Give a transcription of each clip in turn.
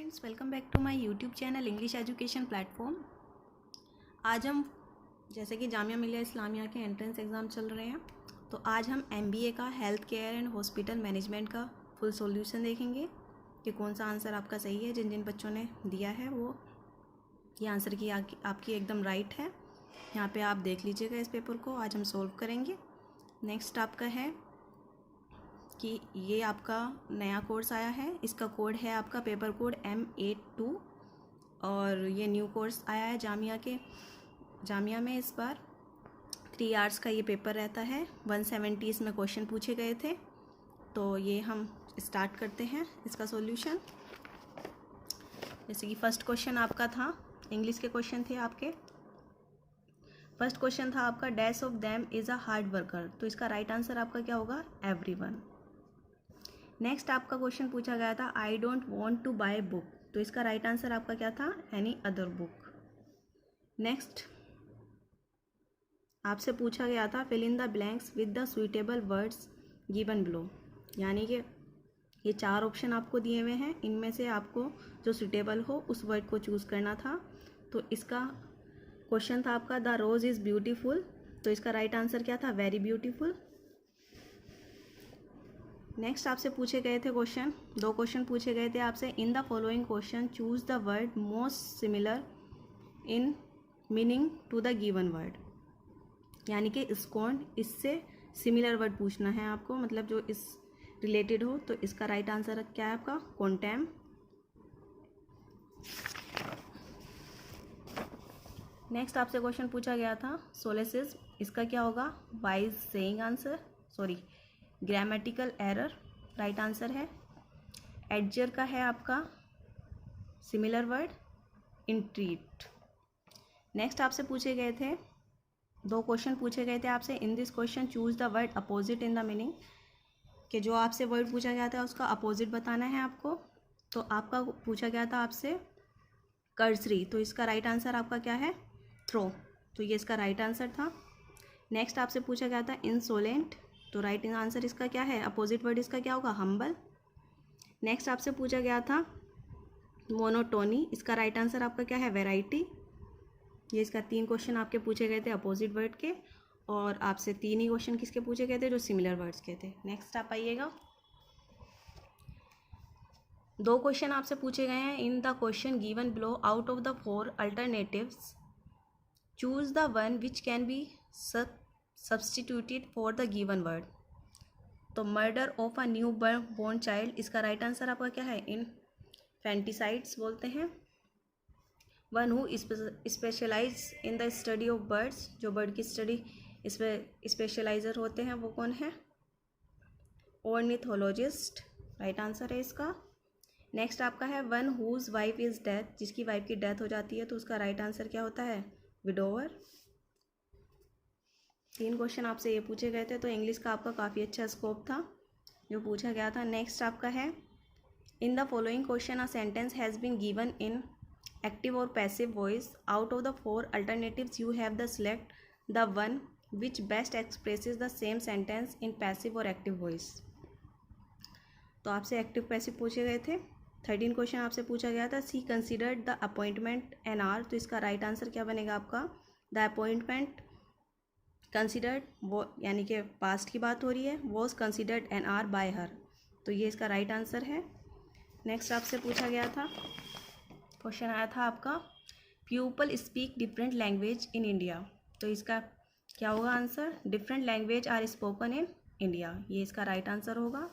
Friends, welcome back to my YouTube channel English education platform. आज हम जैसे कि जामिया मिलिया इस्लामिया के एंट्रेंस एग्ज़ाम चल रहे हैं, तो आज हम एमबीए का health care and hospital management का फुल सॉल्यूशन देखेंगे कि कौन सा आंसर आपका सही है। जिन जिन बच्चों ने दिया है वो ये आंसर की आपकी एकदम राइट है। यहाँ पे आप देख लीजिएगा इस पेपर को, आज हम सॉल्व करेंगे। नेक्स्ट आपका है कि ये आपका नया कोर्स आया है, इसका कोड है आपका पेपर कोड M82 और ये न्यू कोर्स आया है जामिया में। इस बार 3 आवर्स का ये पेपर रहता है, 170 इसमें क्वेश्चन पूछे गए थे। तो ये हम स्टार्ट करते हैं इसका सॉल्यूशन। जैसे कि फर्स्ट क्वेश्चन आपका था, इंग्लिश के क्वेश्चन थे आपके। फर्स्ट क्वेश्चन था आपका dash of them is a hard worker, तो इसका राइट आंसर आपका क्या होगा? एवरीवन। नेक्स्ट आपका क्वेश्चन पूछा गया था I don't want to buy book, तो इसका राइट आंसर आपका क्या था? Any other book. नेक्स्ट आपसे पूछा गया था fill in the blanks with the suitable words given below, यानी कि ये 4 ऑप्शन आपको दिए हुए हैं, इनमें से आपको जो सुइटेबल हो उस वर्ड को चूज़ करना था। तो इसका क्वेश्चन था आपका द रोज़ इज़ ब्यूटीफुल, तो इसका राइट आंसर क्या था? Very beautiful. नेक्स्ट आपसे पूछे गए थे क्वेश्चन, 2 क्वेश्चन पूछे गए थे आपसे। In the following question choose the word most similar in meaning to the given word, यानी कि इससे सिमिलर वर्ड पूछना है आपको, मतलब जो इस रिलेटेड हो। तो इसका राइट आंसर क्या है आपका? कॉन्टेम। नेक्स्ट आपसे क्वेश्चन पूछा गया था सोलेसिस, इसका क्या होगा? Wise saying answer, sorry grammatical error, right answer है। एडजर का है आपका सिमिलर वर्ड इंट्रीट। नेक्स्ट आपसे पूछे गए थे 2 क्वेश्चन पूछे गए थे आपसे। In this question choose the word opposite in the meaning, कि जो आपसे वर्ड पूछा गया था उसका अपोजिट बताना है आपको। तो आपका पूछा गया था आपसे कर्सरी, तो इसका राइट आंसर आपका क्या है? थ्रो, तो ये इसका राइट आंसर था। नेक्स्ट आपसे पूछा गया था इंसोलेंट, तो राइट आंसर इसका क्या है? अपोजिट वर्ड इसका क्या होगा? हम्बल। नेक्स्ट आपसे पूछा गया था मोनोटोनी, इसका राइट आंसर आपका क्या है? वैरायटी। ये इसका 3 क्वेश्चन आपके पूछे गए थे अपोजिट वर्ड के, और आपसे 3 ही क्वेश्चन किसके पूछे गए थे? जो सिमिलर वर्ड्स के थे। नेक्स्ट आप आइएगा, 2 क्वेश्चन आपसे पूछे गए हैं। In the question given below out of the 4 alternatives choose the one which can be substituted for the given word. तो murder of a new born child, इसका राइट आंसर आपका क्या है? इनफेंटिसाइड्स बोलते हैं। One who specialize in the study of birds, जो bird की study specializer होते हैं वो कौन है? ऑर्निथोलॉजिस्ट, राइट आंसर है इसका। नेक्स्ट आपका है one whose wife is death, जिसकी वाइफ की डेथ हो जाती है, तो उसका राइट आंसर क्या होता है? विडोवर। 3 क्वेश्चन आपसे ये पूछे गए थे, तो इंग्लिश का आपका काफ़ी अच्छा स्कोप था जो पूछा गया था। नेक्स्ट आपका है in the following question a sentence has been given in active और passive voice. Out of the 4 alternatives you have the select the one which best expresses the same sentence in passive और active voice. तो आपसे active passive पूछे गए थे। 13 question आपसे पूछा गया था C considered the appointment N R, तो इसका राइट आंसर क्या बनेगा आपका? द अपॉइंटमेंट कंसिडर्ड, वो यानी कि पास्ट की बात हो रही है, was considered an heir by her, तो ये इसका राइट आंसर है। नेक्स्ट आपसे पूछा गया था क्वेश्चन आया था आपका people speak different language in India, तो इसका क्या होगा answer? Different language are spoken in India, ये इसका राइट आंसर होगा।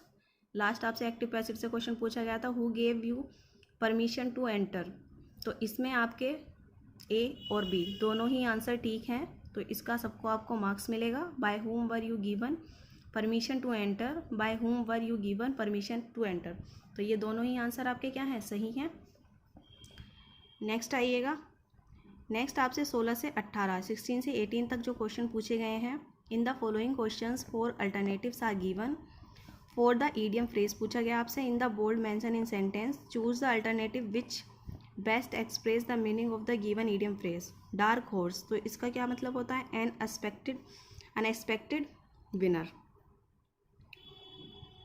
लास्ट आपसे एक्टिव पैसिव से क्वेश्चन पूछा गया था who gave you permission to enter, तो इसमें आपके ए और बी दोनों ही आंसर ठीक हैं, तो इसका सबको आपको मार्क्स मिलेगा। By whom were you given permission to enter, by whom were you given permission to enter, तो ये दोनों ही आंसर आपके क्या हैं? सही हैं। नेक्स्ट आइएगा, नेक्स्ट आपसे 16 से 18, 16 से 18 तक जो क्वेश्चन पूछे गए हैं। In the following questions 4 alternatives are given for the idiom phrase, पूछा गया आपसे in the bold mention in sentence choose the alternative which best express the meaning of the given idiom phrase. Dark horse, तो इसका क्या मतलब होता है? Unexpected winner.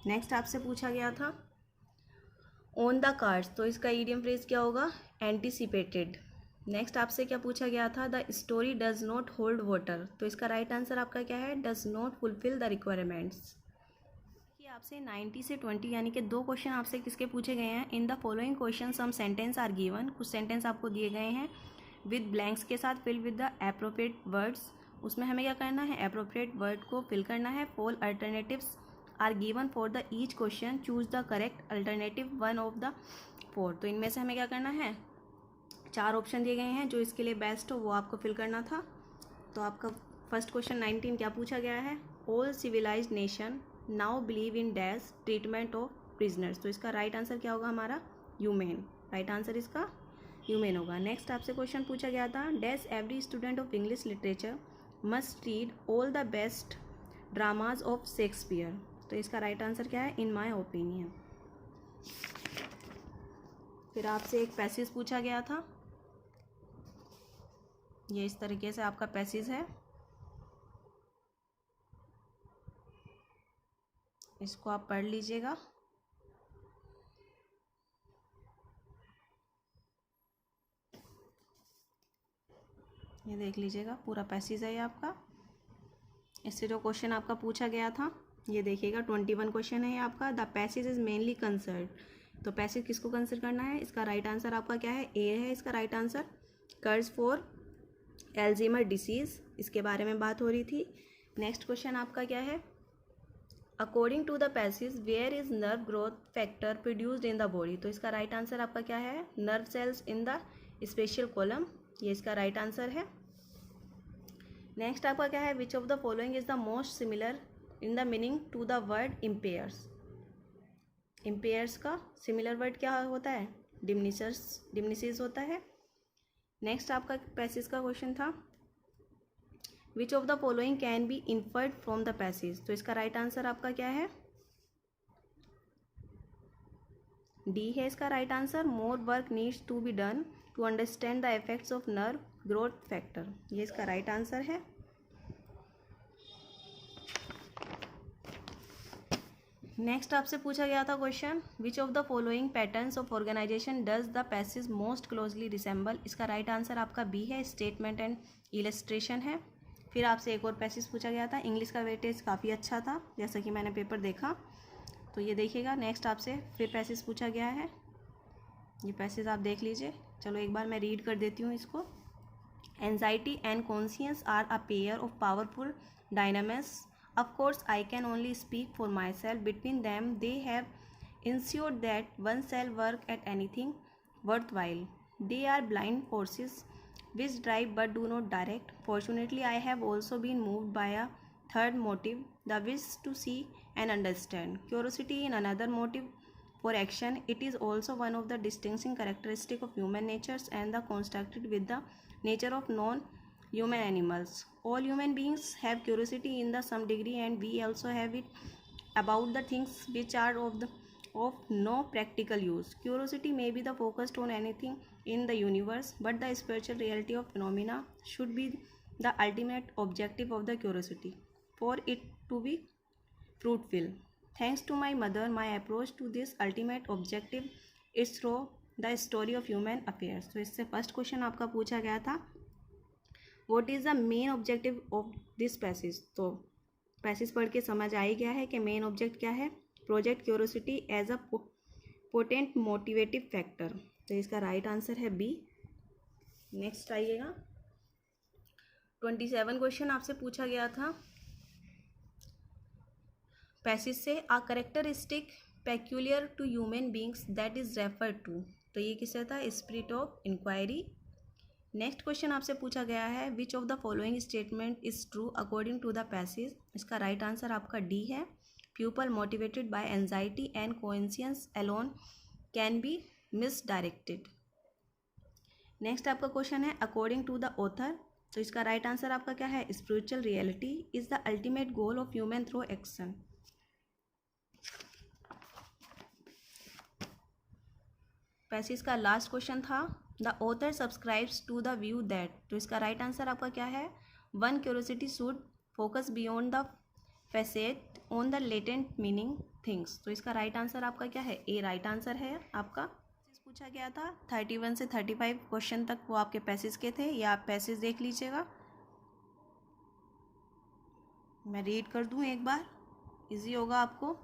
Next आपसे पूछा गया था ऑन द कार्ड्स, तो इसका ईडियम फ्रेज क्या होगा, एंटिसिपेटेड। नेक्स्ट आपसे क्या पूछा गया था, the story does not hold water, तो इसका राइट आंसर आपका क्या है, does not fulfil the requirements. कि आपसे 90 से 20 यानी कि 2 क्वेश्चन आपसे किसके पूछे गए हैं। In the following question some sentence are given, कुछ सेंटेंस आपको दिए गए हैं विद ब्लैंक्स के साथ, fill with the appropriate words. उसमें हमें क्या करना है, एप्रोप्रिएट वर्ड को फिल करना है। Four alternatives are given for the each question, choose the correct alternative one of the four. तो इनमें से हमें क्या करना है, 4 ऑप्शन दिए गए हैं, जो इसके लिए बेस्ट हो वो आपको फिल करना था। तो आपका फर्स्ट क्वेश्चन 19 क्या पूछा गया है, all civilized nation now believe in dash treatment of prisoners, तो इसका राइट आंसर क्या होगा हमारा, ह्यूमेन। राइट आंसर इसका ह्यूमेन होगा। नेक्स्ट आपसे क्वेश्चन पूछा गया था, dash every student of English literature must read all the best dramas of Shakespeare, तो इसका राइट आंसर क्या है, इन माई ओपिनियन। फिर आपसे एक पैसेज पूछा गया था, ये इस तरीके से आपका पैसेज है, इसको आप पढ़ लीजिएगा। ये देख लीजिएगा, पूरा पैसेज है ये आपका। इससे जो क्वेश्चन आपका पूछा गया था, ये देखिएगा 21 क्वेश्चन है ये आपका। The passage is mainly concern, तो पैसेज किसको कंसिडर करना है, इसका राइट आंसर आपका क्या है, ए है इसका राइट आंसर। कर्ज फॉर एल्जीमर डिसीज, इसके बारे में बात हो रही थी। नेक्स्ट क्वेश्चन आपका क्या है, according to the passage where is nerve growth factor produced in the body, तो इसका राइट आंसर आपका क्या है, nerve cells in the special column, ये इसका राइट आंसर है। नेक्स्ट आपका क्या है, which of the following is the most similar in the meaning to the word impairs, impairs का सिमिलर वर्ड क्या होता है, डिमिनिशेस होता है। नेक्स्ट आपका पैसेज का क्वेश्चन था, which of the following can be inferred from the passage, तो इसका राइट आंसर आपका क्या है, डी है इसका right answer. More work needs to be done to understand the effects of nerve growth factor, ये इसका राइट आंसर है। नेक्स्ट आपसे पूछा गया था question, which of the following patterns of organization does the passage most closely resemble, इसका right answer आपका B है, स्टेटमेंट एंड इलस्ट्रेशन है। फिर आपसे एक और पैसेज पूछा गया था, इंग्लिश का वेटेज काफ़ी अच्छा था जैसा कि मैंने पेपर देखा, तो ये देखिएगा। नेक्स्ट आपसे फिर पैसेज पूछा गया है, ये पैसेज आप देख लीजिए। चलो एक बार मैं रीड कर देती हूँ इसको। Anxiety and conscious are a pair of powerful dynamics, of course I can only speak for myself, between them they have ensured that one shall work at anything worthwhile. They are blind forces which drive but do not direct. Fortunately I have also been moved by a third motive, the wish to see and understand. Curiosity in another motive for action. It is also one of the distinguishing characteristics of human natures and the constructed with the nature of non-human animals. All human beings have curiosity in the some degree, and we also have it about the things which are of no practical use. Curiosity may be the focused on anything in the universe, but the spiritual reality of phenomena should be the ultimate objective of the curiosity for it to be fruitful. Thanks to my mother, my approach to this ultimate objective is through the story of human affairs. तो इससे first question आपका पूछा गया था, what is the main objective of this passage, तो passage पढ़ के समझ आ ही गया है कि मेन ऑब्जेक्ट क्या है, project curiosity as a potent motivative factor, तो इसका राइट आंसर है बी। नेक्स्ट आइएगा 27 क्वेश्चन आपसे पूछा गया था पैसेज से, a characteristic peculiar to human beings that is referred to, तो ये किससे था, spirit of inquiry. Next question आपसे पूछा गया है, which of the following statement is true according to the passage, इसका राइट आंसर आपका डी है। People motivated bye anxiety and coincidence alone can be misdirected. Next आपका क्वेश्चन है, according to the author, तो इसका राइट आंसर आपका क्या है, spiritual reality is the ultimate goal of human through action. Passage का लास्ट क्वेश्चन था, the author subscribes to the view that, तो इसका राइट आंसर आपका क्या है, one curiosity should focus beyond the facet on the latent meaning things. तो इसका right answer आपका क्या है? ए राइट आंसर है आपका। पूछा गया था 31 से 35 क्वेश्चन तक, वो आपके पैसेज के थे, या आप पैसेज देख लीजिएगा। मैं रीड कर दूं एक बार, इजी होगा आपको।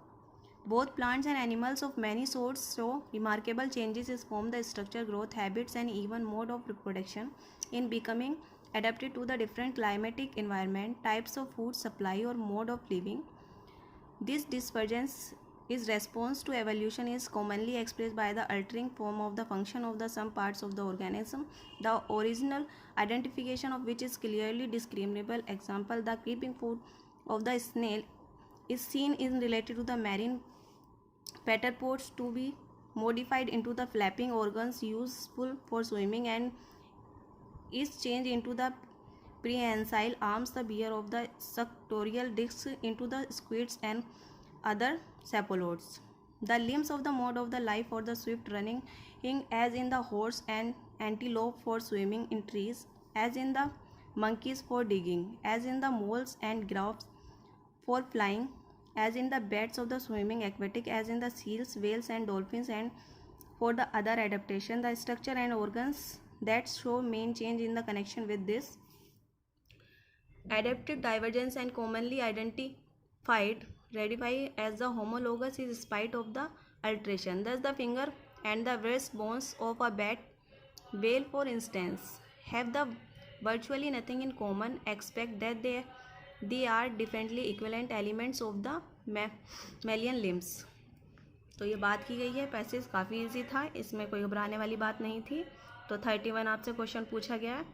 Both plants and animals of many sorts show remarkable changes in form, the structure, growth, habits, and even mode of reproduction in becoming adapted to the different climatic environment, types of food supply, or mode of living. This divergence is response to evolution is commonly expressed by the altering form of the function of the some parts of the organism, the original identification of which is clearly discriminable. Example: the creeping foot of the snail is seen in related to the marine pteropods to be modified into the flapping organs useful for swimming, and is changed into the prehensile arms, the bear of the suctorial discs into the squids and other cephalopods. The limbs of the mode of the life for the swift running, as in the horse and antelope for swimming in trees, as in the monkeys for digging, as in the moles and giraffes for flying, as in the beds of the swimming aquatic, as in the seals, whales, and dolphins, and for the other adaptation. The structure and organs that show main change in the connection with this adaptive divergence and commonly identified ratify as the homologous is spite of the alteration. Thus the finger and the wrist bones of a bat whale, for instance, have the virtually nothing in common except that they are differently equivalent elements of the mammalian limbs. तो ये बात की गई है। Passage काफ़ी easy था, इसमें कोई घबराने वाली बात नहीं थी। तो 31 आपसे क्वेश्चन पूछा गया है,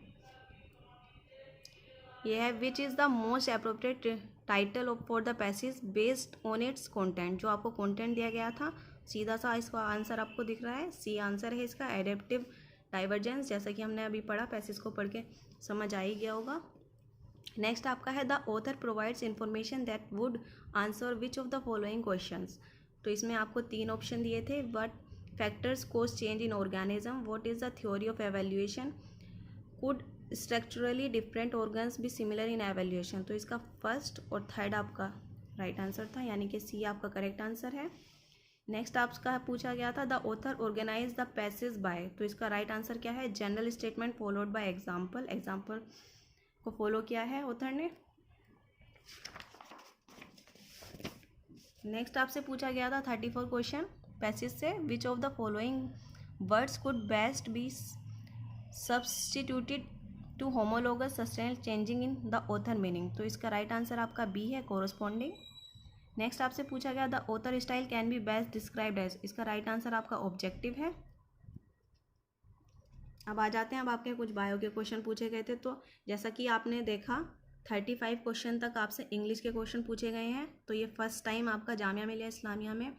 ये है विच is the most appropriate title for the passage based on it's content. जो आपको कंटेंट दिया गया था, सीधा सा इसका आंसर आपको दिख रहा है, सी आंसर है इसका, एडेप्टिव डाइवर्जेंस। जैसा कि हमने अभी पढ़ा, पैसेज को पढ़ के समझ आ ही गया होगा। नेक्स्ट आपका है the author provides information that would answer which of the following questions. तो इसमें आपको 3 ऑप्शन दिए थे। What factors cause change in organism, what is the theory of evaluation, could structurally different organs भी सिमिलर इन एवेल्यूएशन। तो इसका first और third आपका राइट आंसर था, यानी कि सी आपका करेक्ट आंसर है। नेक्स्ट आपका पूछा गया था the author organize the passage by. तो इसका राइट आंसर क्या है? General statement followed by example. Example को फॉलो किया है ऑथर ने। नेक्स्ट आपसे पूछा गया था 34 क्वेश्चन पैसेज से, which of the following words could best be substituted to homologous sustain changing in the author meaning. तो इसका राइट आंसर आपका बी है, कोरोस्पॉन्डिंग। नेक्स्ट आपसे पूछा गया the author style can be best described as. इसका right answer आपका objective है। अब आ जाते हैं, अब आपके कुछ बायो के क्वेश्चन पूछे गए थे। तो जैसा कि आपने देखा 35 क्वेश्चन तक आपसे इंग्लिश के क्वेश्चन पूछे गए हैं। तो ये फर्स्ट टाइम आपका जामिया मिलिया इस्लामिया में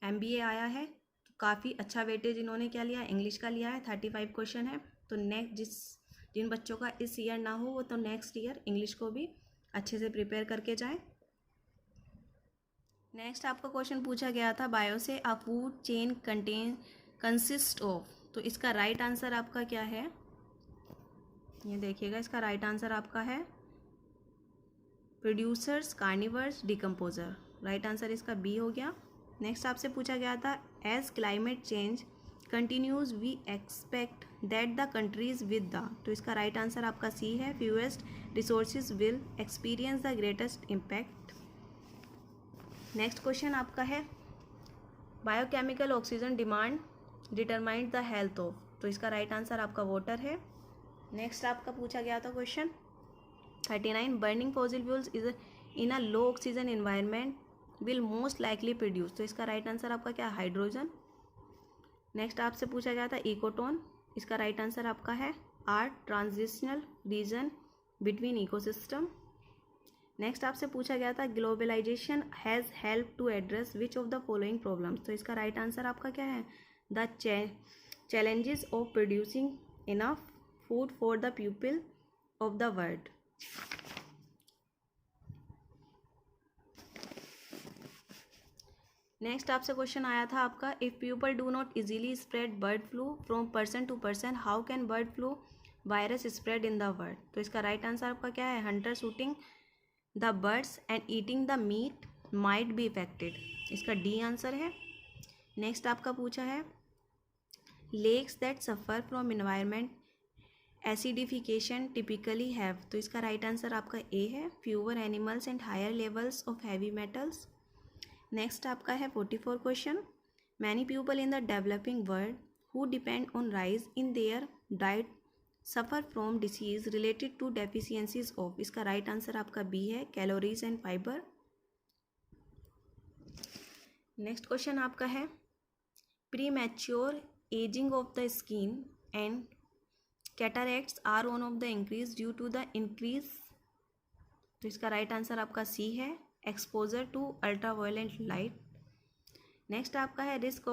MBA आया है, तो काफ़ी अच्छा वेटेज इन्होंने क्या लिया, इंग्लिश का लिया है। 35 क्वेश्चन है। तो नेक्स्ट जिन बच्चों का इस ईयर ना हो, वो तो नेक्स्ट ईयर इंग्लिश को भी अच्छे से प्रिपेयर करके जाएँ। नेक्स्ट आपका क्वेश्चन पूछा गया था बायो से, अ फूड चेन कंसिस्ट ऑफ। तो इसका राइट आंसर आपका क्या है? ये देखिएगा, इसका राइट आंसर आपका है producers, carnivores, decomposer. Right answer इसका बी हो गया। नेक्स्ट आपसे पूछा गया था as climate change continues we expect that the countries with the. तो इसका राइट आंसर आपका सी है, fewest resources will experience the greatest impact. Next question आपका है biochemical oxygen demand determined the health of. तो इसका राइट आंसर आपका water है। नेक्स्ट आपका पूछा गया था question 39 burning fossil fuels is in a low oxygen environment will most likely produce. तो इसका राइट आंसर आपका क्या, हाइड्रोजन। नेक्स्ट आपसे पूछा गया था इकोटोन। इसका राइट आंसर आपका है are transitional region between ecosystem. Next आपसे पूछा गया था globalization has help to address which of the following problems. तो इसका राइट आंसर आपका क्या है, the challenges of producing enough food for the people of the world. Next आपसे क्वेश्चन आया था आपका, if people do not easily spread bird flu from person to person, how can bird flu virus spread in the world. तो इसका right answer आपका क्या है, hunter shooting the birds and eating the meat might be affected, इसका D answer है। Next आपका पूछा है lakes that suffer from environment acidification typically have, तो इसका राइट आंसर आपका ए है, fewer animals and higher levels of heavy metals. Next आपका है 44 question, many people in the developing world who depend on rice in their diet suffer from disease related to deficiencies of, इसका right answer आपका B है, calories and fibre. Next question आपका है premature ageing of the skin and cataracts are one of the increase due to the increase, तो इसका right answer आपका C है, exposure to ultraviolet light. Next आपका है risk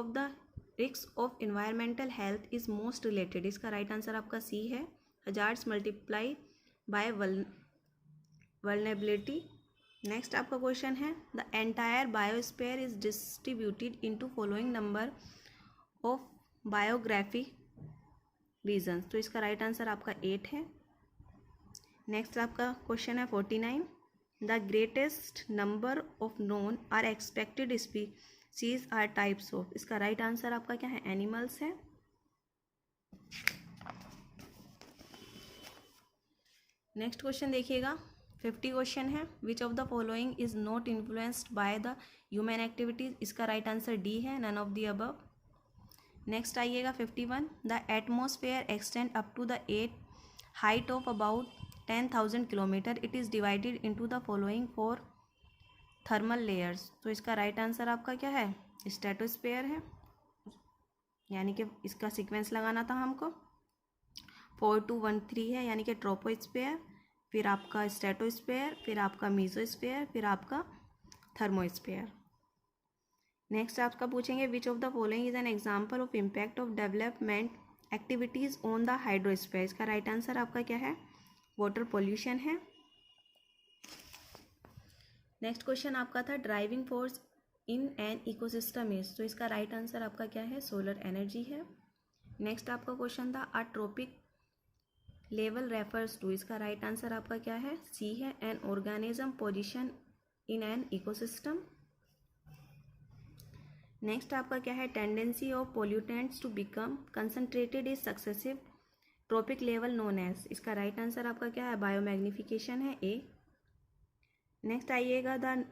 of environmental health is most related, इसका right answer आपका C है, hazards multiply by vulnerability. Next आपका क्वेश्चन है the entire biosphere is distributed into following number of biographic regions, तो इसका right answer आपका 8 है। नेक्स्ट आपका क्वेश्चन है 49, the greatest number of known are expected species are types of, इसका right answer आपका क्या है, एनिमल्स है। नेक्स्ट क्वेश्चन देखिएगा 50 क्वेश्चन है, which of the following is not influenced by the human activities, इसका राइट आंसर डी है, none of the above. Next आइएगा 51, the atmosphere extend up to the height of about 10,000 kilometre, it is divided into the following 4 thermal layers, तो इसका right answer आपका क्या है, stratosphere है, यानी कि इसका सीक्वेंस लगाना था हमको, 4 2 1 3 है, यानी कि ट्रोपोस्फेयर, फिर आपका स्ट्रेटोस्फेयर, फिर आपका मीजोस्फेयर, फिर आपका थर्मोस्फेयर। नेक्स्ट आपका पूछेंगे which of the following is an example of impact of development activities on the hydrosphere, इसका राइट आंसर आपका क्या है, वाटर पोल्यूशन है। नेक्स्ट क्वेश्चन आपका था driving force in an ecosystem is, तो इसका राइट आंसर आपका क्या है, सोलर एनर्जी है। नेक्स्ट आपका क्वेश्चन था a trophic level refers to, इसका राइट आंसर आपका क्या है, सी है, an organism position in an ecosystem. Next आपका क्या है tendency of pollutants to become concentrated is successive trophic level known as, इसका राइट आंसर आपका क्या है, बायोमैग्निफिकेशन है, ए। नेक्स्ट आइएगा the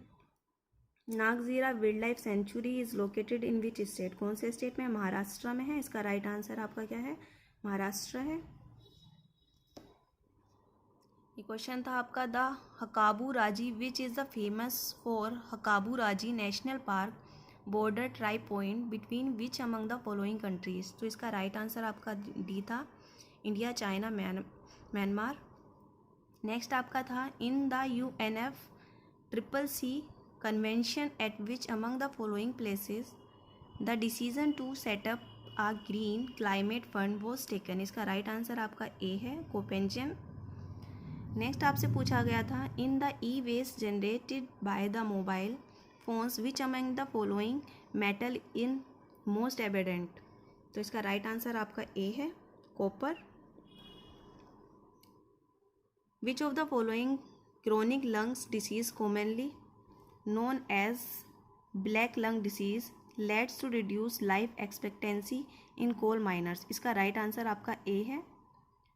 Nagzira wildlife sanctuary is located in which state, कौन से स्टेट में, महाराष्ट्र में है, इसका राइट आंसर आपका क्या है, महाराष्ट्र है। ये क्वेश्चन था आपका the Hkakabo Razi which is the famous for Hkakabo Razi national park border tri point between which among the following countries, तो इसका राइट आंसर आपका डी था, इंडिया चाइना म्यांमार। नेक्स्ट आपका था in the UNFCCC convention at which among the following places the decision to set up a green climate fund was taken, इसका right answer आपका A है, Copenhagen. Next आपसे पूछा गया था in the e-waste generated by the mobile phones which among the following metal in most abundant, तो इसका right answer आपका ए है, copper. Which of the following chronic lungs disease commonly known as black lung disease leads to reduce life expectancy in coal miners, इसका right answer आपका A है,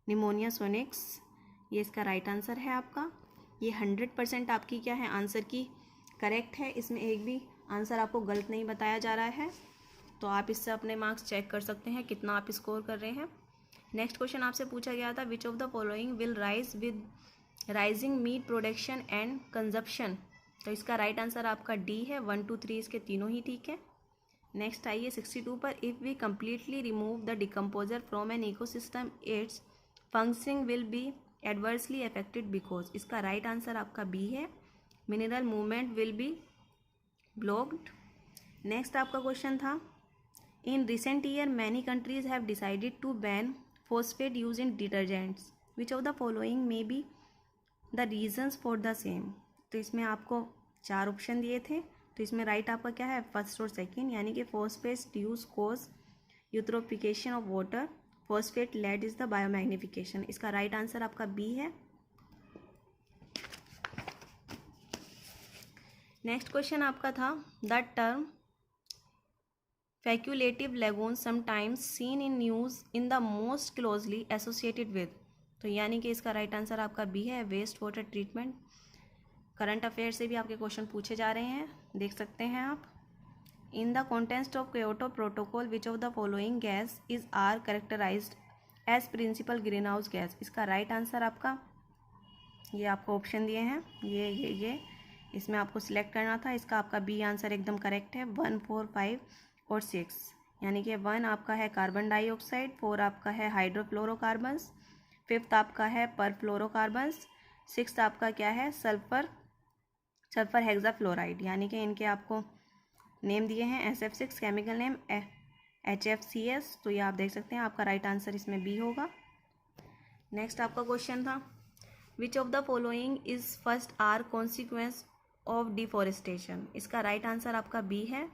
pneumonia Sonics, ये इसका right answer है आपका। ये 100% आपकी क्या है आंसर की करेक्ट है, इसमें एक भी आंसर आपको गलत नहीं बताया जा रहा है, तो आप इससे अपने मार्क्स चेक कर सकते हैं कितना आप स्कोर कर रहे हैं। नेक्स्ट क्वेश्चन आपसे पूछा गया था which of the following will rise with rising meat production and consumption, तो इसका राइट आंसर आपका डी है, 1 2 3 इसके तीनों ही ठीक है। नेक्स्ट आइए 62 पर, if we completely remove the decomposer from an ecosystem its functioning will be adversely affected because, इसका राइट आंसर आपका बी है, mineral movement will be blocked. Next आपका क्वेश्चन था in recent year many countries have decided to ban phosphate use in detergents, which of the following may be the reasons for the same, तो इसमें आपको 4 option दिए थे, तो इसमें right आपका क्या है, फर्स्ट और सेकेंड, यानी कि phosphate use cause eutrophication of water, phosphate lead is the biomagnification, इसका राइट आंसर आपका बी है। नेक्स्ट क्वेश्चन आपका था the term facultative lagoon sometimes seen in news in the most closely associated with, तो यानी कि इसका राइट आंसर आपका बी है, waste water treatment. Current affair से भी आपके क्वेश्चन पूछे जा रहे हैं, देख सकते हैं आप। In the context of Kyoto protocol which of the following gas is are characterised as principal greenhouse gas, इसका राइट आंसर आपका, ये आपको ऑप्शन दिए हैं, ये इसमें आपको सिलेक्ट करना था। इसका आपका बी आंसर एकदम करेक्ट है, 1, 4, 5 और 6, यानी कि 1 आपका है कार्बन डाइऑक्साइड, 4 आपका है हाइड्रोफ्लोरोकार्बन्स, 5th आपका है परफ्लोरोकार्बन्स, 6th आपका क्या है सल्फर हेक्साफ्लोराइड, यानी कि इनके आपको नेम दिए हैं SF6, केमिकल नेम HFCS, तो ये आप देख सकते हैं आपका राइट आंसर इसमें बी होगा। नेक्स्ट आपका क्वेश्चन था which of the following is first are consequence of deforestation, इसका राइट आंसर आपका बी है,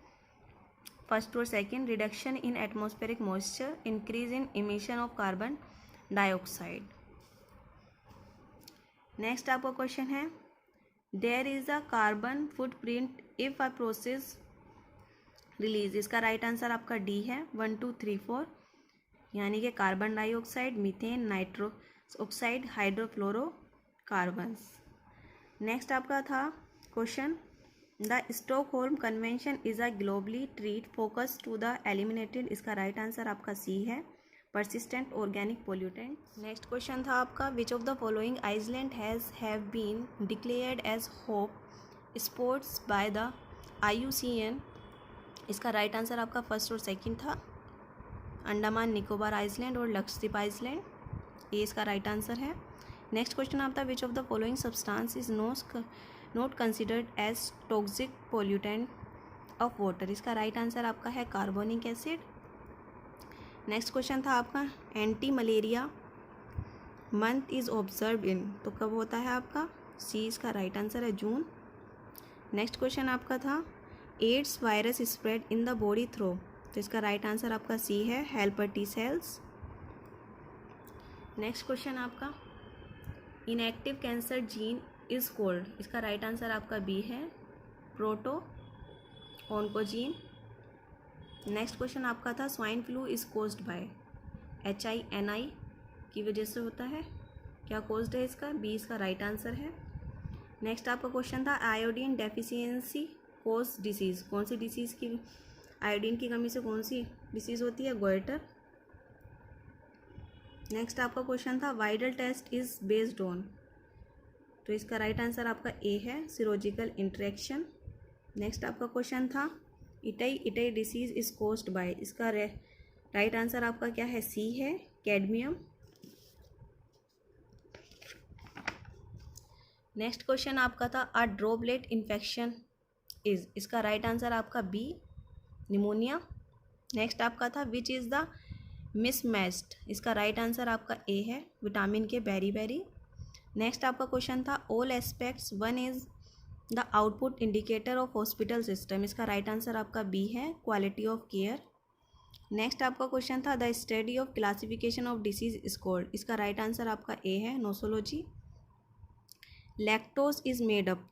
फर्स्ट और second, reduction in atmospheric moisture, increase in emission of carbon dioxide. Next आपका question है there is a carbon footprint if a process release, इसका right answer आपका D है, 1, 2, 3, 4, यानी कि carbon dioxide, methane, nitrous oxide, hydrofluorocarbons. Next आपका था question the Stockholm convention is a globally treat focus to the eliminated, इसका right answer आपका C है, persistent organic pollutant। Next question था आपका which of the following island have been declared as hope spots by the IUCN, इसका right answer आपका first और second था, Andaman Nicobar island और लक्षद्वीप आइसलैंड, ये इसका राइट आंसर है। नेक्स्ट क्वेश्चन आपका which of the following substance is not considered as toxic pollutant of water, इसका राइट आंसर आपका है कार्बोनिक एसिड। नेक्स्ट क्वेश्चन था आपका anti malaria month is observe in, तो कब होता है आपका सी, इसका राइट आंसर है जून। नेक्स्ट क्वेश्चन आपका था AIDS virus spread in the body through, तो इसका राइट आंसर आपका सी है, helper T cells. Next question आपका inactive cancer gene is called, इसका राइट आंसर आपका बी है, प्रोटो ऑन्कोजीन। नेक्स्ट क्वेश्चन आपका था swine flu is caused by HINI की वजह से होता है, क्या कोज्ड है इसका, बी इसका राइट आंसर है। नेक्स्ट आपका क्वेश्चन था आयोडीन डेफिशिएंसी कोज डिसीज़, कौन सी डिसीज़ की आयोडीन की कमी से कौन सी डिसीज़ होती है, गोइटर। नेक्स्ट आपका क्वेश्चन था Widal test is based on, तो इसका राइट आंसर आपका ए है, सीरोलॉजिकल इंटरेक्शन। नेक्स्ट आपका क्वेश्चन था itai disease is caused by, इसका राइट आंसर आपका क्या है, सी है, कैडमियम। नेक्स्ट क्वेश्चन आपका था अ ड्रॉपलेट इन्फेक्शन इज, इसका राइट आंसर आपका बी, निमोनिया। नेक्स्ट आपका था विच इज़ द मिसमैच्ड, इसका राइट आंसर आपका ए है, विटामिन के बेरी। नेक्स्ट आपका क्वेश्चन था all aspects one is the output indicator of hospital system, इसका राइट आंसर आपका बी है, क्वालिटी ऑफ केयर। नेक्स्ट आपका क्वेश्चन था the study of classification of disease is called, इसका राइट आंसर आपका A है, nosology. Lactose is made up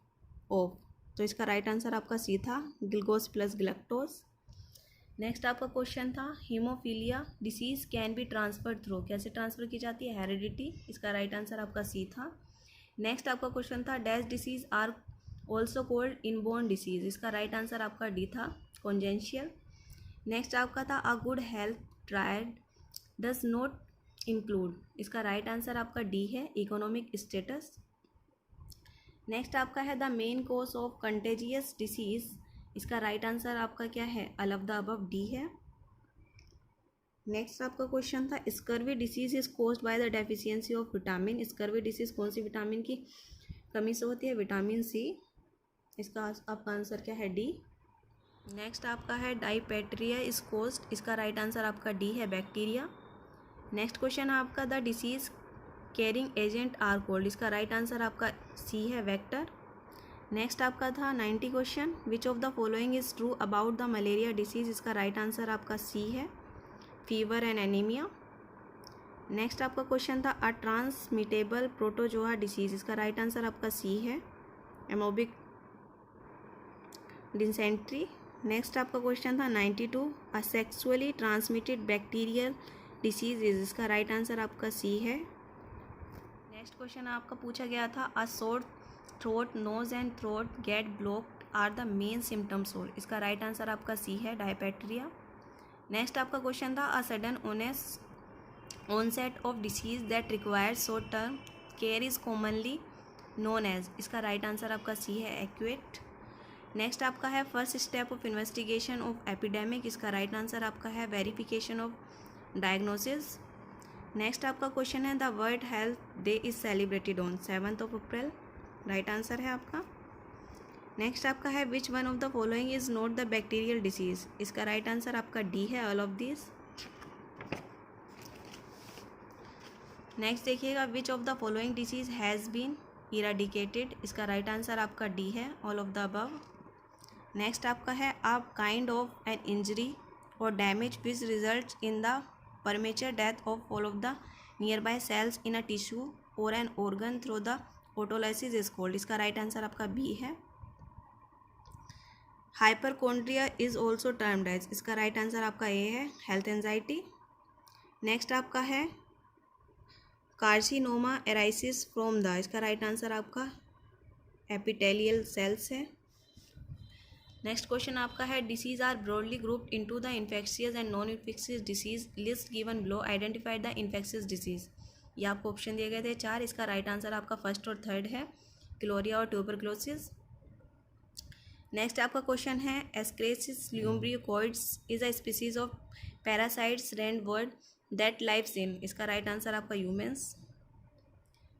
of, तो इसका राइट आंसर आपका सी था, ग्लूकोज प्लस ग्लैक्टोज। नेक्स्ट आपका क्वेश्चन था haemophilia disease can be transfer through, कैसे ट्रांसफ़र की जाती है, हेरिडिटी, इसका राइट आंसर आपका सी था। नेक्स्ट आपका क्वेश्चन था dash disease are also called inborn disease, इसका राइट आंसर आपका डी था, कॉन्जेंशियल। नेक्स्ट आपका था a good health triad does not include, इसका राइट आंसर आपका डी है, इकोनॉमिक स्टेटस। नेक्स्ट आपका है the main cause of contagious disease, इसका राइट आंसर आपका क्या है, all of the above, D है। नेक्स्ट आपका क्वेश्चन था scurvy disease is caused by the deficiency of vitamin, scurvy disease कौन सी विटामिन की कमी से होती है, विटामिन सी, इसका आपका आंसर क्या है, डी। नेक्स्ट आपका है डाइपेट्रिया इज कोज्ड, इसका राइट आंसर आपका डी है, बैक्टीरिया। नेक्स्ट क्वेश्चन है आपका the disease carrying agent are called, इसका राइट आंसर आपका सी है, वेक्टर। नेक्स्ट आपका था 90 question which of the following is true about the malaria disease, इसका राइट आंसर आपका सी है, फीवर एंड एनीमिया। नेक्स्ट आपका क्वेश्चन था अ ट्रांसमिटेबल प्रोटोजोआ डिसीज़, इसका राइट आंसर आपका सी है, एमोबिक डिसेंट्री। नेक्स्ट आपका क्वेश्चन था 92, a sexually transmitted bacterial disease is, इसका राइट आंसर आपका सी है। नेक्स्ट क्वेश्चन आपका पूछा गया था, a sore throat, nose and throat get blocked are the main symptoms of, इसका राइट आंसर आपका सी है, डायपेट्रिया। नेक्स्ट आपका क्वेश्चन था, a sudden onset of disease that requires short term care is commonly known as, इसका right answer आपका C है, acute. Next आपका है, first step of investigation of epidemic, इसका राइट आंसर आपका है, वेरिफिकेशन ऑफ डायग्नोसिस। नेक्स्ट आपका question है, the world health day is celebrated on 7 April, right answer है आपका। नेक्स्ट आपका है, which one of the following is not the bacterial disease, इसका राइट आंसर आपका डी है, ऑल ऑफ दिस। नेक्स्ट देखिएगा, which of the following disease has been eradicated, इसका right answer आपका डी है, all of the above. Next आपका है, a kind of an injury और damage which result in the premature death of all of the nearby cells in a tissue or an organ through the autolysis is called, इसका right answer आपका B है। Hypochondria is also termed as, इसका right answer आपका A है, health anxiety. Next आपका है, carcinoma arises from the, इसका right answer आपका एपिथेलियल सेल्स है। नेक्स्ट क्वेश्चन आपका है, disease are broadly grouped into the infectious and non infectious disease, list given below, identified the infectious disease. ये आपको option दिए गए थे 4, इसका राइट आंसर आपका फर्स्ट और थर्ड है, क्लोरिया और ट्यूबरक्लोसिस। नेक्स्ट आपका क्वेश्चन है, ascaris lumbricoides is a species of parasites round worm that lives in, इसका राइट आंसर आपका ह्यूमन्स।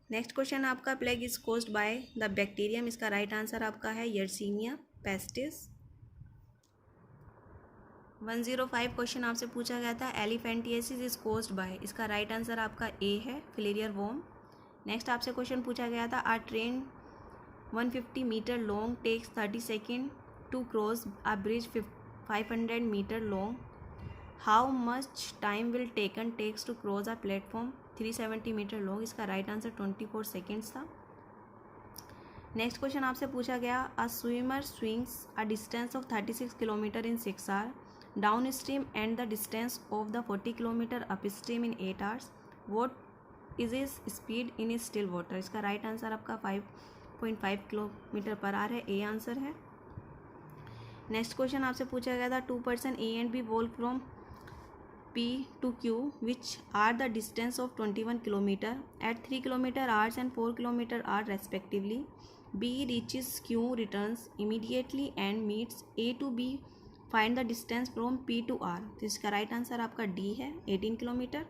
नेक्स्ट क्वेश्चन आपका, plague is caused by the bacterium, इसका राइट आंसर आपका है, यर्सीनिया पेस्टिस। 105 क्वेश्चन आपसे पूछा गया था, एलिफेंटियासिस इज कोज्ड बाय, इसका राइट आंसर आपका ए है, फिलेरियर वॉर्म। नेक्स्ट आपसे क्वेश्चन पूछा गया था, a train 150 metre long takes 30 second to cross a bridge 500 metre long, how much time will taken takes to cross a platform 370 metre long, इसका right answer 24 seconds था। Next question आपसे पूछा गया, a swimmer swings a distance of 36 kilometre in 6 hour downstream and the distance of the 40 kilometre upstream in 8 hours, what is is speed in still water, इसका right answer आपका 5.5 kilometre per hour है, A answer है। Next question आपसे पूछा गया था, 2 person A and B walk from P to Q which are the distance of 21 kilometer at 3 kilometer hours and 4 kilometer hour respectively. B reaches Q, returns immediately and meets A to B. Find the distance from P to R. तो इसका right answer आपका D है, 18 kilometre.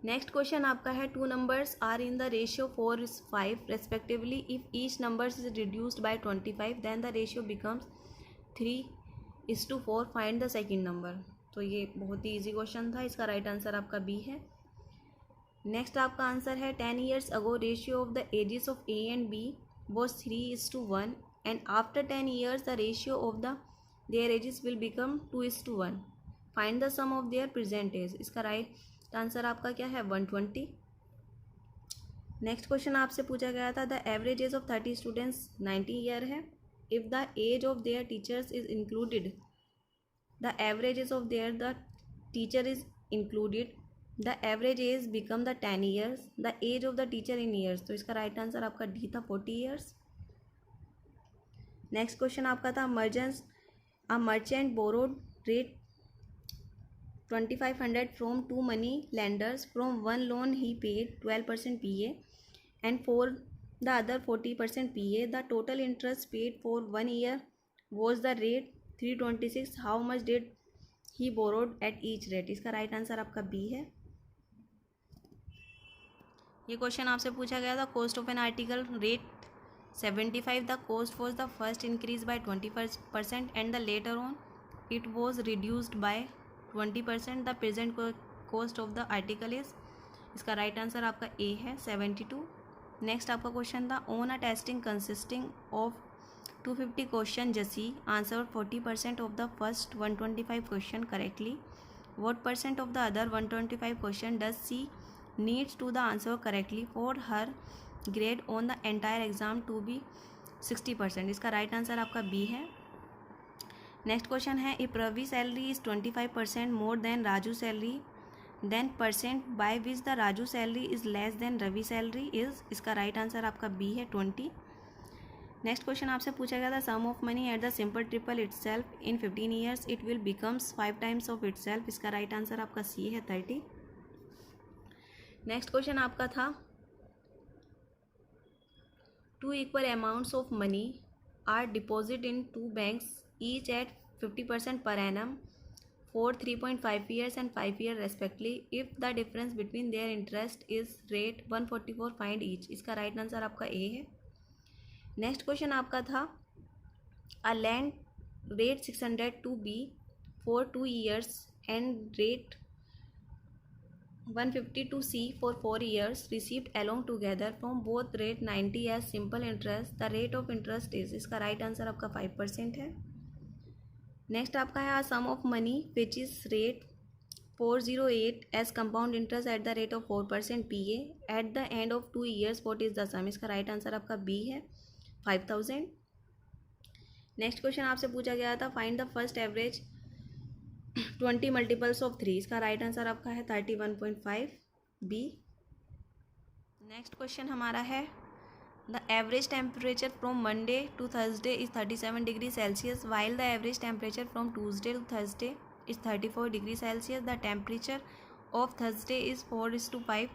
Next question आपका है, 2 numbers are in the ratio 4:5 respectively. If each number is reduced by 25 then the ratio becomes 3:4, find the second number. तो ये बहुत ही ईजी क्वेश्चन था, इसका राइट आंसर आपका बी है। नेक्स्ट आपका आंसर है, 10 years ago ratio of the ages of A and B was 3:1 and after 10 years the ratio of the their ages will become 2:1, find the sum of their present age, इसका right answer आपका क्या है, 120। Next question आपसे पूछा गया था, the average age of 30 students 90 year है, if the age of their teachers is included, the average age of their the teacher is included, the average age become the 10 years, the age of the teacher in years, तो इसका right answer आपका D था, 40 years। Next question आपका था, a merchant borrowed rate 2500 from 2 money lenders, from one loan he paid 12% PA and for the other 40% PA. The total interest paid for 1 year was the rate 326. How much did he borrowed at each rate, इसका right answer आपका B है। ये question आपसे पूछा गया था, cost of an article rate 75, the cost was the first increase by 20% and the later on it was reduced by 20%, the present cost of the article is, इसका right answer आपका A है, 72। Next आपका question था, on a testing consisting of 250 question जसी answer 40% of the first 125 question correctly, what percent of the other 125 question does she needs to the answer correctly for her grade on the entire exam to be 60%। इसका right answer आपका B है। Next question है, if Ravi salary is 25% more than Raju salary, then percent by which the Raju salary is less than Ravi salary is. इसका right answer आपका B है 20। Next question आपसे पूछा गया था, sum of money at the simple triple itself in 15 years it will becomes 5 times of itself. इसका right answer आपका C है 30। नेक्स्ट क्वेश्चन आपका था, 2 equal amounts of money are deposited in 2 banks each at 50% per annum for 3.5 years and 5 years respectively. If the difference between their interest is rate 144, find each. इसका right answer आपका A है। Next question आपका था, a land rate 600 to be for 2 years and rate 150 to C for 4 years received along together from both rate 90 as simple interest. The rate of interest is। इसका right answer आपका 5% है। Next आपका है, sum of money which is rate 408 as compound interest at the rate of 4% PA at the end of 2 years, what is the sum. इसका right answer आपका B है 5000। Next question आपसे पूछा गया था, find the first average 20 multiples of 3। इसका right answer आपका है 31.5 बी। नेक्स्ट क्वेश्चन हमारा है, the average temperature from Monday to Thursday is 37 degree Celsius while the average temperature from Tuesday to Thursday is 34 degree Celsius. The temperature of Thursday is 4:5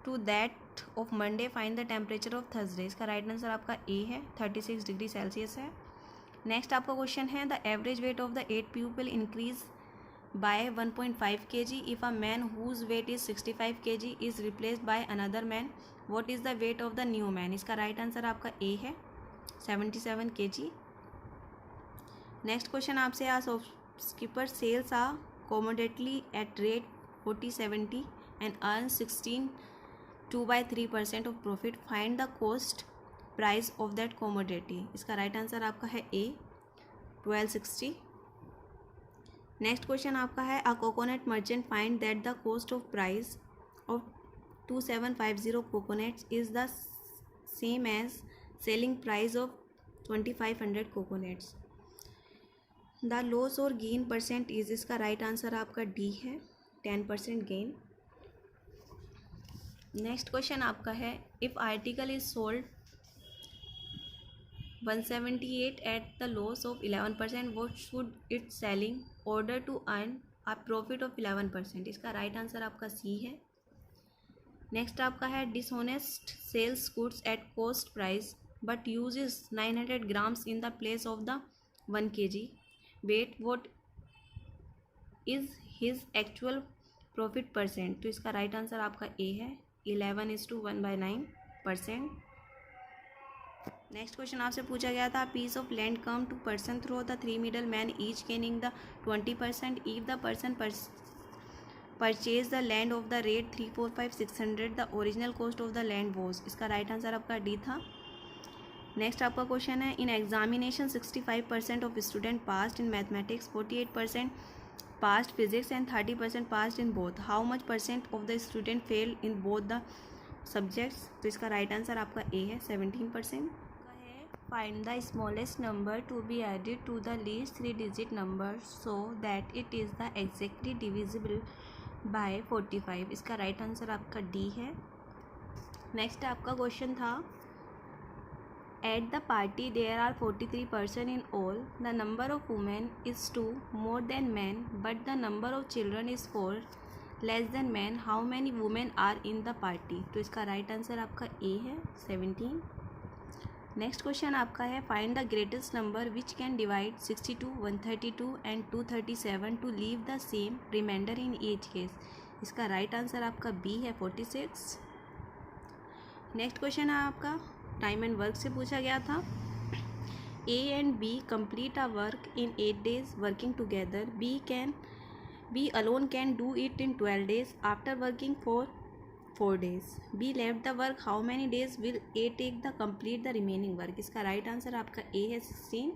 to that of Monday, find the temperature of Thursday. इसका right answer आपका A है 36 degree Celsius है। Next आपका question है, the average weight of the 8 people increase by 1.5 kg if a man whose weight is 65 kg is replaced by another man, what is the weight of the new man. इसका right answer आपका A है 77 kg। Next question आपसे, a shopkeeper sells a commodity at rate 40-70 and earn 16 2/3% of profit, find the cost price of that commodity. इसका right answer आपका है A 1260। Next question आपका है, a coconut merchant find that the cost of price of 2750 coconuts is the same as selling price of 2500 coconuts. The loss or gain percent is. इसका right answer आपका D है 10% gain. Next question आपका है, if article is sold 178 at the loss of 11%, what should it selling order to earn a profit of 11%। इसका right answer आपका C है। Next आपका है, dishonest sells goods at cost price but uses 900 grams in the place of the 1 kg weight, what is his actual profit percent। तो इसका right answer आपका A है 11:1/9%। Next question आपसे पूछा गया था, piece of land come to person through the 3 middle man each gaining the 20%, if the person purchase the land of the rate 345,600 the original cost of the land was. इसका right answer आपका D था। Next आपका question है, in examination 65% of student passed in mathematics, 48% passed physics and 30% passed in both, how much percent of the student fail in both the subjects. तो इसका right answer आपका A है 17%। Find the smallest number to be added to the least 3-digit number so that it is the exactly divisible by 45। इसका right answer आपका D है। Next आपका question था, at the party there are 43 person in all, the number of women is 2 more than men but the number of children is 4 less than men, how many women are in the party। तो इसका right answer आपका A है 17। Next question आपका है, find the greatest number which can divide 62, 132 and 237 to leave the same remainder in each case. इसका right answer आपका B है 46। Next question है आपका, टाइम एंड वर्क से पूछा गया था, A and B complete a work in 8 days working together, B alone can do it in 12 days after working for 4 days, B left the work, how many days will A take the complete the remaining work। इसका right answer आपका A है 16।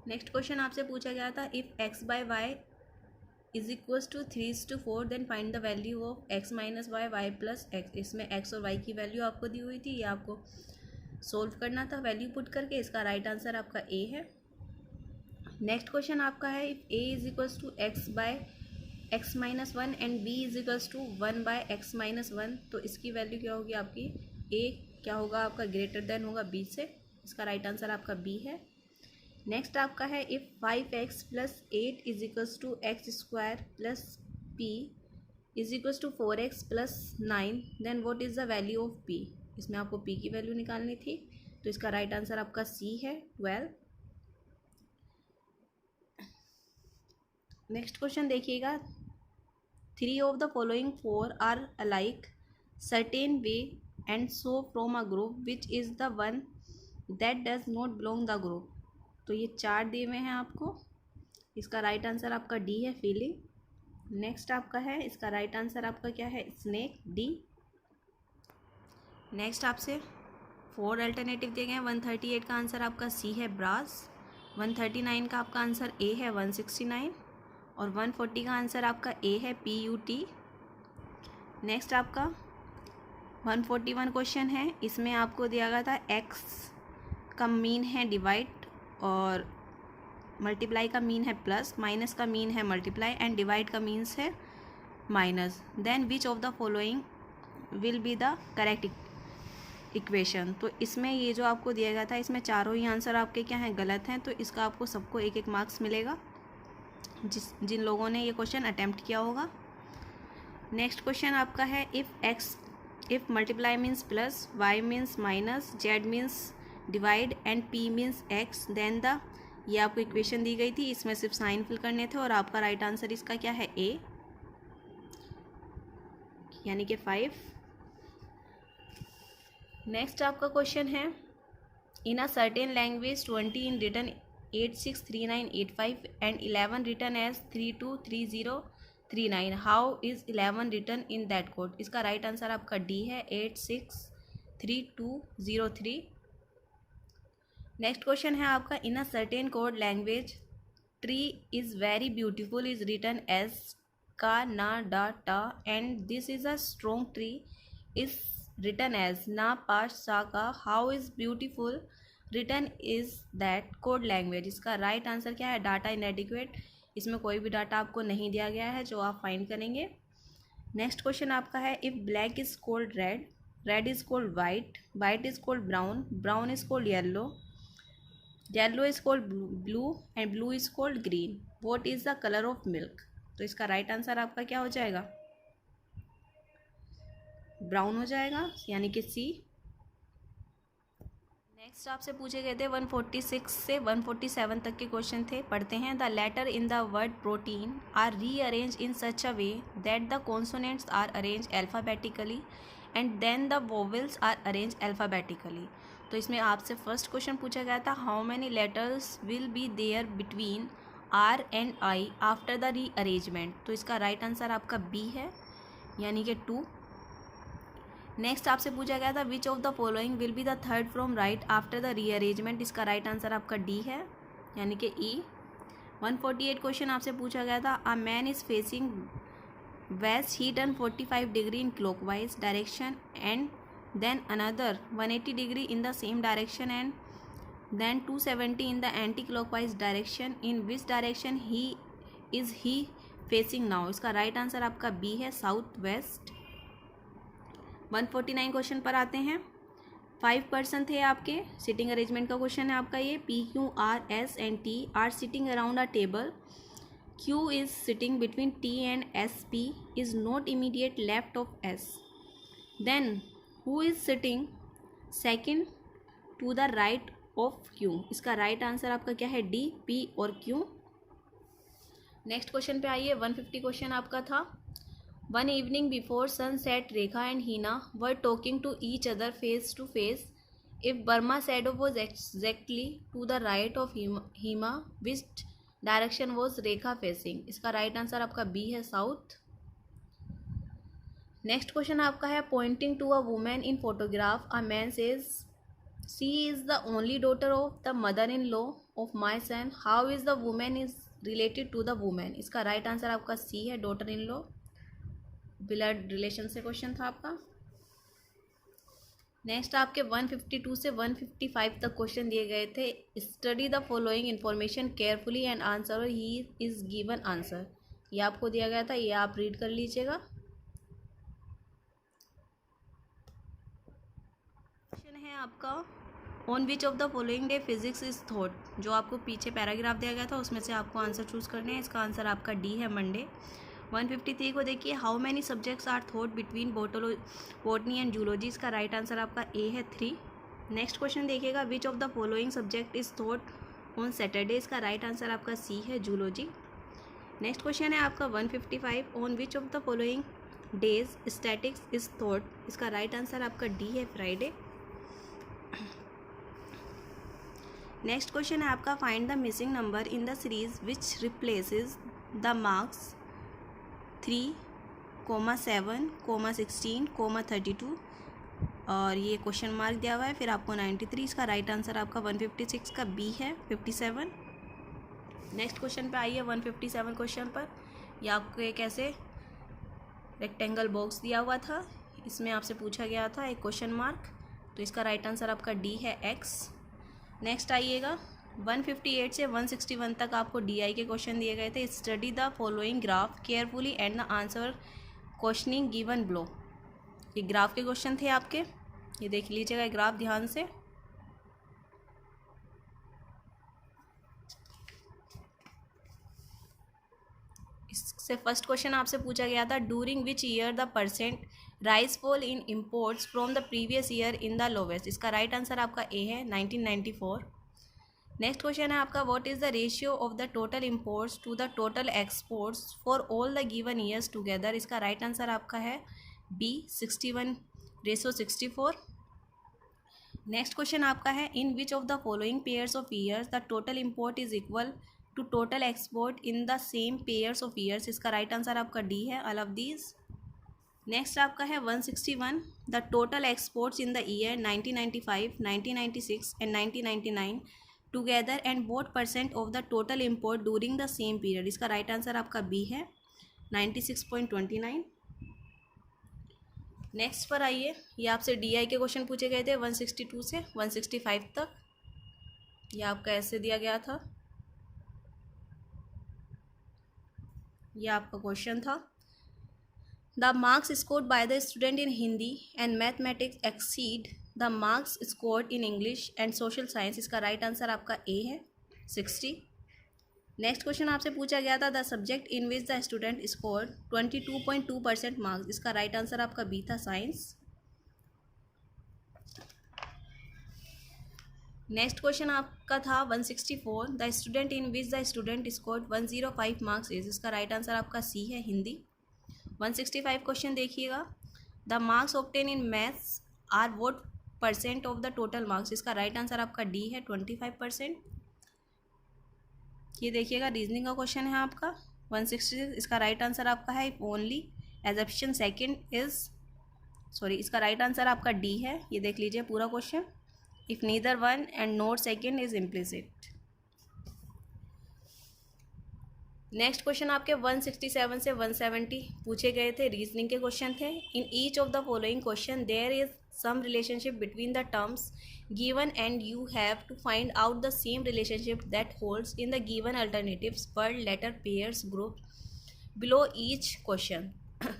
Next question आपसे पूछा गया था, if x by y is equals to 3:4, then find the value of x minus y, y plus x. इसमें x और y की वैल्यू आपको दी हुई थी, ये आपको सोल्व करना था वैल्यू पुट करके। इसका राइट आंसर आपका ए है। नेक्स्ट क्वेश्चन आपका है, if a is equals to x by x minus 1 and b is equals to 1 by x minus 1, तो इसकी वैल्यू क्या होगी आपकी, a क्या होगा आपका, ग्रेटर देन होगा b से। इसका राइट आंसर आपका b है। नेक्स्ट आपका है, if 5x plus 8 is equals to x square plus p is equals to 4x plus 9, then what is the value of p। इसमें आपको p की वैल्यू निकालनी थी, तो इसका राइट आंसर आपका c है, 12। नेक्स्ट क्वेश्चन देखिएगा, 3 of the following 4 are alike certain way and so from a group which is the one that does not belong the group. तो ये 4 दिए हुए हैं आपको, इसका राइट आंसर आपका डी है, फीलिंग। नेक्स्ट आपका है, इसका राइट आंसर आपका क्या है, स्नेक, डी। नेक्स्ट आपसे 4 अल्टरनेटिव दिए गए हैं। 138 का आंसर आपका सी है, ब्रास। 139 का आपका आंसर ए है, 169। और 140 का आंसर आपका ए है, PUT। नेक्स्ट आपका 141 क्वेश्चन है, इसमें आपको दिया गया था एक्स का मीन है डिवाइड, और मल्टीप्लाई का मीन है प्लस, माइनस का मीन है मल्टीप्लाई, एंड डिवाइड का मीन्स है minus. Then which of the following will be the correct equation. तो इसमें ये जो आपको दिया गया था, इसमें चारों ही आंसर आपके क्या हैं, गलत हैं। तो इसका आपको सबको 1-1 मार्क्स मिलेगा, जिन लोगों ने ये क्वेश्चन अटैम्प्ट किया होगा। नेक्स्ट क्वेश्चन आपका है, if multiply means plus, Y means minus, Z means divide and P means X, then the, ये आपको इक्वेशन दी गई थी, इसमें सिर्फ साइन फिल करने थे, और आपका राइट आंसर इसका क्या है, ए, यानी कि 5। नेक्स्ट आपका क्वेश्चन है, in a certain language 20 in written 863985 and 11 written as 323039, how is 11 written in that code. इसका राइट आंसर आपका डी है, 863203। नेक्स्ट क्वेश्चन है आपका, in a certain code language tree is very beautiful is written as का, ना, डा, टा, and this is a strong tree is written as ना, पा, सा, का, how is beautiful written is that code language. इसका राइट आंसर क्या है, डाटा इनएडिक्वेट। इसमें कोई भी डाटा आपको नहीं दिया गया है, जो आप फाइंड करेंगे। नेक्स्ट क्वेश्चन आपका है, if black is cold red, red is cold white, white is cold brown, brown is cold yellow, yellow is cold blue, and blue is cold green, what is the colour of milk. तो इसका right answer आपका क्या हो जाएगा, brown हो जाएगा, यानी कि सी। नेक्स्ट आपसे पूछे गए थे 146 से 147 तक के क्वेश्चन थे, पढ़ते हैं। The letter in the word protein are rearrange in such a way that the consonants are arrange alphabetically and then the vowels are arrange alphabetically. तो इसमें आपसे फर्स्ट क्वेश्चन पूछा गया था, how many letters will be there between R and I after the rearrangement. तो इसका right answer आपका B है, यानी कि 2। नेक्स्ट आपसे पूछा गया था, which of the following will be the third from right after the rearrangement. इसका राइट आंसर आपका डी है, यानी कि ई। 148 क्वेश्चन आपसे पूछा गया था, a man is facing west, he turn 45 degree in clockwise direction and then another 180 degree in the same direction and then 270 in the anti clockwise direction, in which direction he facing now. इसका right answer आपका B है, south west. 149 question पर आते हैं। 5 person थे आपके, sitting arrangement का question है आपका ये। P, Q, R, S and T are sitting around a table, Q is sitting between T and S, P is not immediate left of S, then who is sitting second to the right of Q। इसका right answer आपका क्या है, D, P और Q। Next question पे आइए। 150 question आपका था, one evening before sunset Rekha and Heena were talking to each other face to face, if Burma shadow was exactly to the right of Heema, which direction was Rekha facing. इसका right answer आपका B है, south. Next question आपका है, pointing to a women in photograph a man says she is the only daughter of the mother in law of my son, how is the women is related to the women. इसका right answer आपका C है, daughter in law. Blood relation से question था आपका। Next आपके 152 से 155 तक question दिए गए थे। Study the following information carefully and answer, he is given answer. ये आपको दिया गया था, ये आप रीड कर लीजिएगा। क्वेश्चन है आपका on which of the following day physics is thought. जो आपको पीछे पैराग्राफ दिया गया था उसमें से आपको आंसर चूज करने हैं। इसका आंसर आपका डी है, मंडे। 153 को देखिए, how many subjects are thought between botany and zoology. इसका राइट आंसर आपका ए है, 3। नेक्स्ट क्वेश्चन देखिएगा, which of the following subject is thought on Saturday. इसका राइट आंसर आपका सी है, जूलॉजी। नेक्स्ट क्वेश्चन है आपका 155, on which of the following days statics is thought. इसका राइट आंसर आपका डी है, फ्राइडे। नेक्स्ट क्वेश्चन है आपका, find the missing number in the series which replaces the marks 3, 7, 16, 32 और ये क्वेश्चन मार्क दिया हुआ है। फिर आपको 93। इसका राइट आंसर आपका 156 का बी है, 57। नेक्स्ट क्वेश्चन पे आइए, 157 क्वेश्चन पर। ये आपको एक ऐसे रेक्टेंगल बॉक्स दिया हुआ था, इसमें आपसे पूछा गया था एक क्वेश्चन मार्क, तो इसका राइट आंसर आपका डी है, एक्स। नेक्स्ट आइएगा, 158 से 161 तक आपको डीआई के क्वेश्चन दिए गए थे। Study the following graph carefully and the answer questioning given below. ये ग्राफ के क्वेश्चन थे आपके, ये देख लीजिएगा ग्राफ ध्यान से। इससे फर्स्ट क्वेश्चन आपसे पूछा गया था, during which year the percent rise fall in imports from the previous year in the lowest. इसका राइट आंसर आपका ए है, 1994। नेक्स्ट क्वेश्चन है आपका, what is the ratio of the total imports to the total exports for all the given years together. इसका right answer आपका है B, 61:64। Next question आपका है, in which of the following pairs of years the total import is equal to total export in the same pairs of years. इसका right answer आपका D है, all of these. Next आपका है 161, the total exports in the year 1995, 1996 and 1999 together and what percent of the total import during the same period. इसका right answer आपका B है, 96.29। Next पर आइए, ये आपसे डीआई के क्वेश्चन पूछे गए थे 162 से 165 तक। ये आपका ऐसे दिया गया था, ये आपका क्वेश्चन था, the marks scored by the student in Hindi and mathematics exceed the marks scored in English and social science. इसका राइट आंसर आपका ए है, 60। नेक्स्ट क्वेश्चन आपसे पूछा गया था, the subject in which the student scored 22.2% marks. इसका right answer आपका B था, साइंस। नेक्स्ट क्वेश्चन आपका था 164, the student in which the student scored 105 marks is. इसका राइट आंसर आपका सी है, हिंदी। 165 क्वेश्चन देखिएगा, the marks obtain in maths are what percent of the total marks. इसका right answer आपका D है, 25%। ये देखिएगा रीजनिंग का क्वेश्चन है आपका 166। इसका राइट आंसर आपका है only as option second is sorry, इसका राइट आंसर आपका डी है। ये देख लीजिए पूरा question, if neither one and not second is implicit. Next question आपके 167 से 170 पूछे गए थे, रीजनिंग के क्वेश्चन थे। In each of the following question there is some relationship between the terms given and you have to find out the same relationship that holds in the given alternatives, word, letter, pairs, group below each question।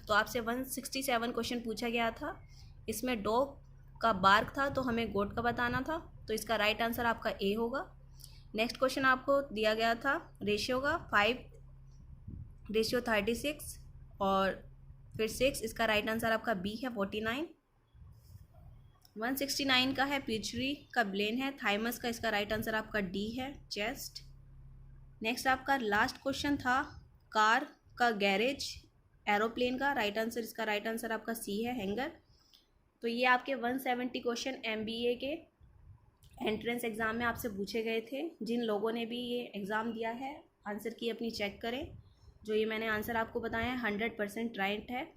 तो आपसे 167 question पूछा गया था, इसमें dog का bark था तो हमें गोट का बताना था, तो इसका राइट आंसर आपका ए होगा। नेक्स्ट क्वेश्चन आपको दिया गया था रेशियो का 5:36 और फिर 6। इसका राइट आंसर आपका बी है, 49। 169 का है पिचरी का ब्लेन है, थाइमस का इसका राइट आंसर आपका डी है, चेस्ट। नेक्स्ट आपका लास्ट क्वेश्चन था कार का गैरेज, एरोप्लेन का राइट आंसर, इसका राइट आंसर आपका सी है, हैंगर। तो ये आपके 170 क्वेश्चन एमबीए के एंट्रेंस एग्ज़ाम में आपसे पूछे गए थे। जिन लोगों ने भी ये एग्ज़ाम दिया है आंसर की अपनी चेक करें, जो ये मैंने आंसर आपको बताया है 100% राइट है,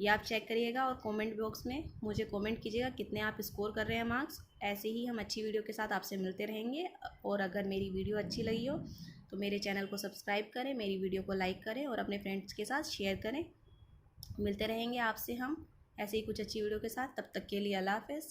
ये आप चेक करिएगा और कमेंट बॉक्स में मुझे कमेंट कीजिएगा कितने आप स्कोर कर रहे हैं मार्क्स। ऐसे ही हम अच्छी वीडियो के साथ आपसे मिलते रहेंगे, और अगर मेरी वीडियो अच्छी लगी हो तो मेरे चैनल को सब्सक्राइब करें, मेरी वीडियो को लाइक करें और अपने फ्रेंड्स के साथ शेयर करें। मिलते रहेंगे आपसे हम ऐसे ही कुछ अच्छी वीडियो के साथ। तब तक के लिए अल्लाह हाफ़िज़।